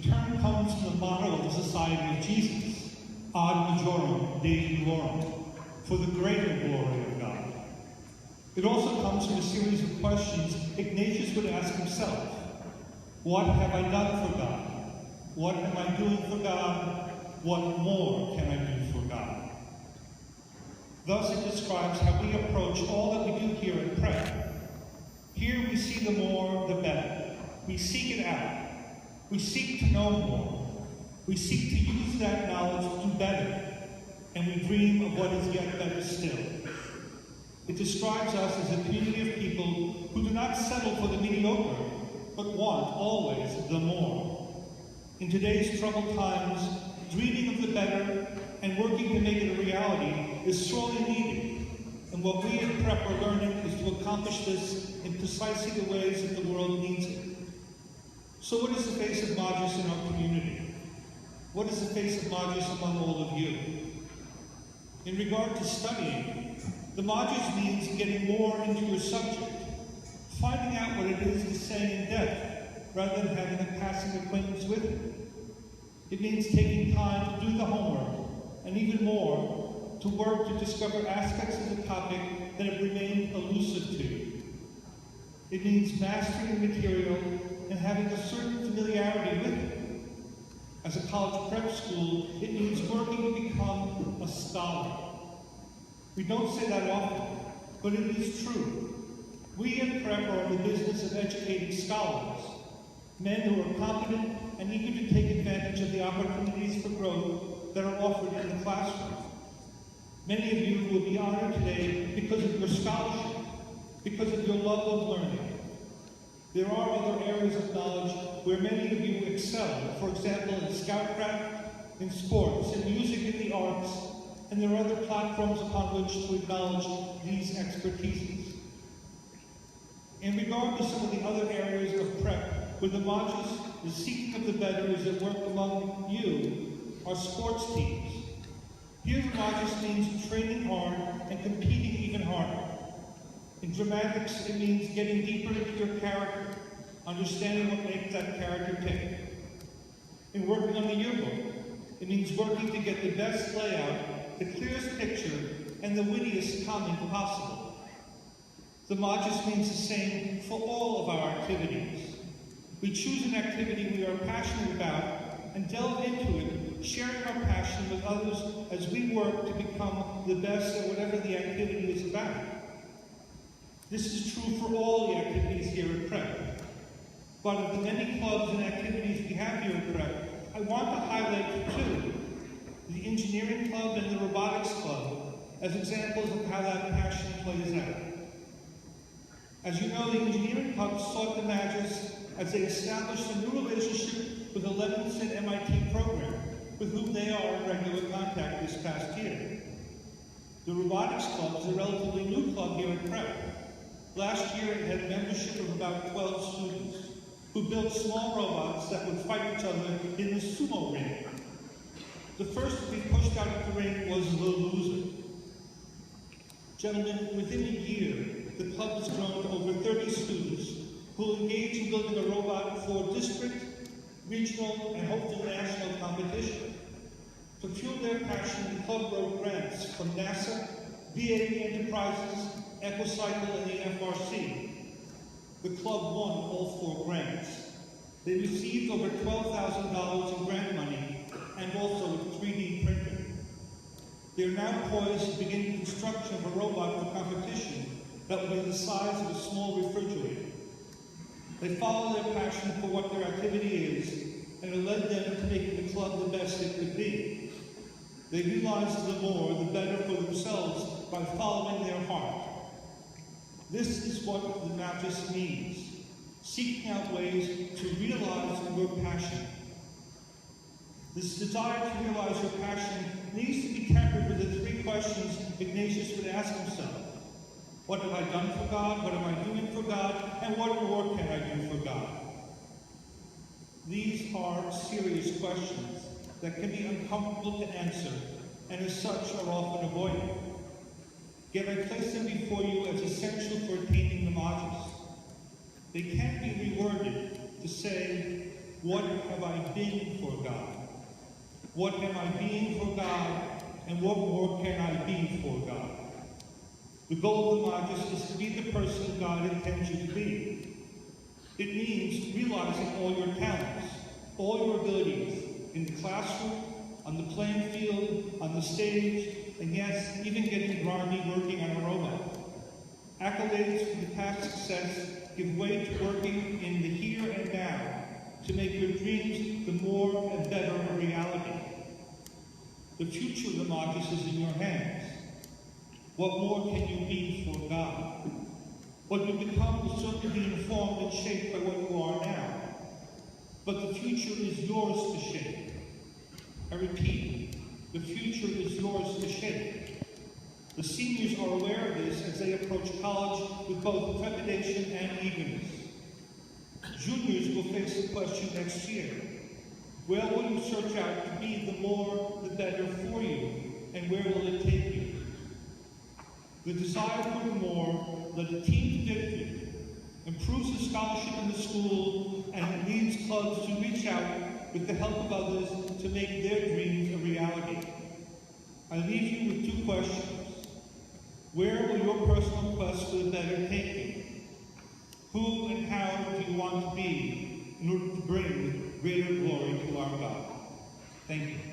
term comes from the motto of the Society of Jesus, Ad Majorem Dei Glorum, for the greater glory of God. It also comes from a series of questions Ignatius would ask himself. What have I done for God? What am I doing for God? What more can I do for God? Thus it describes how we approach all that we do here at Prep. Here we see the more, the better. We seek it out. We seek to know more. We seek to use that knowledge to do better. And we dream of what is yet better still. It describes us as a community of people who do not settle for the mediocre, but want always the more. In today's troubled times, dreaming of the better and working to make it a reality is sorely needed. And what we at Prep are learning is to accomplish this in precisely the ways that the world needs it. So what is the face of Magis in our community? What is the face of Magis among all of you? In regard to studying, the Magis means getting more into your subject, finding out what it is to say in depth, rather than having a passing acquaintance with it. It means taking time to do the homework, and even more, to work to discover aspects of the topic that have remained elusive to you. It means mastering the material and having a certain familiarity with it. As a college prep school, it means working to become a scholar. We don't say that often, but it is true. We at Prep are in the business of educating scholars, men who are competent and eager to take advantage of the opportunities for growth that are offered in the classroom. Many of you will be honored today because of your scholarship, because of your love of learning. There are other areas of knowledge where many of you excel, for example, in scoutcraft, in sports, in music, in the arts, and there are other platforms upon which to acknowledge these expertises. In regard to some of the other areas of Prep, where the Magis, the seeking of the better, is at work among you, are sports teams. Here the Magis means training hard and competing even harder. In dramatics, it means getting deeper into your character, understanding what makes that character tick. In working on the yearbook, it means working to get the best layout, the clearest picture, and the wittiest comment possible. The Magis means the same for all of our activities. We choose an activity we are passionate about and delve into it, sharing our passion with others as we work to become the best at whatever the activity is about. This is true for all the activities here at Prep. But of the many clubs and activities we have here at Prep, I want to highlight two, the Engineering Club and the Robotics Club, as examples of how that passion plays out. As you know, the Engineering Club sought the Magis as they established a new relationship with the Levinson MIT program, with whom they are in regular contact this past year. The Robotics Club is a relatively new club here at Prep. Last year it had a membership of about 12 students who built small robots that would fight each other in the sumo ring. The first to be pushed out of the ring was the loser. Gentlemen, within a year, the club has grown to over 30 students who will engage in building a robot for district, regional, and hopefully national competition. To fuel their passion, the club wrote grants from NASA, BAE Enterprises, Equicycle, and the FRC. The club won all 4 grants. They received over $12,000 in grant money and also a 3D printer. They are now poised to begin construction of a robot for competition that will be the size of a small refrigerator. They follow their passion for what their activity is and it led them to making the club the best it could be. They realized the more, the better for themselves by following their heart. This is what the Magis means, seeking out ways to realize your passion. This desire to realize your passion needs to be tempered with the 3 questions Ignatius would ask himself. What have I done for God? What am I doing for God? And what more can I do for God? These are serious questions that can be uncomfortable to answer, and as such are often avoided. Yet I place them before you as essential for attaining the Magis. They can be reworded to say, what have I been for God? What am I being for God, and what more can I be for God? The goal of the Magis is to be the person God intends you to be. It means realizing all your talents, all your abilities, in the classroom, on the playing field, on the stage, and yes, even getting grimy working on a robot. Accolades for the past success give way to working in the here and now to make your dreams the more and better a reality. The future of the Magis is in your hands. What more can you be for God? What you become will certainly be informed and shaped by what you are now. But the future is yours to shape. I repeat, the future is yours to shape. The seniors are aware of this as they approach college with both trepidation and eagerness. Juniors will face the question next year. Where will you search out to be the more, the better for you, and where will it take you? The desire for the more led a team to victory, improves the scholarship in the school, and leads clubs to reach out with the help of others to make their dreams a reality. I leave you with two questions. Where will your personal quest for the better take you? Who and how do you want to be in order to bring greater glory to our God? Thank you.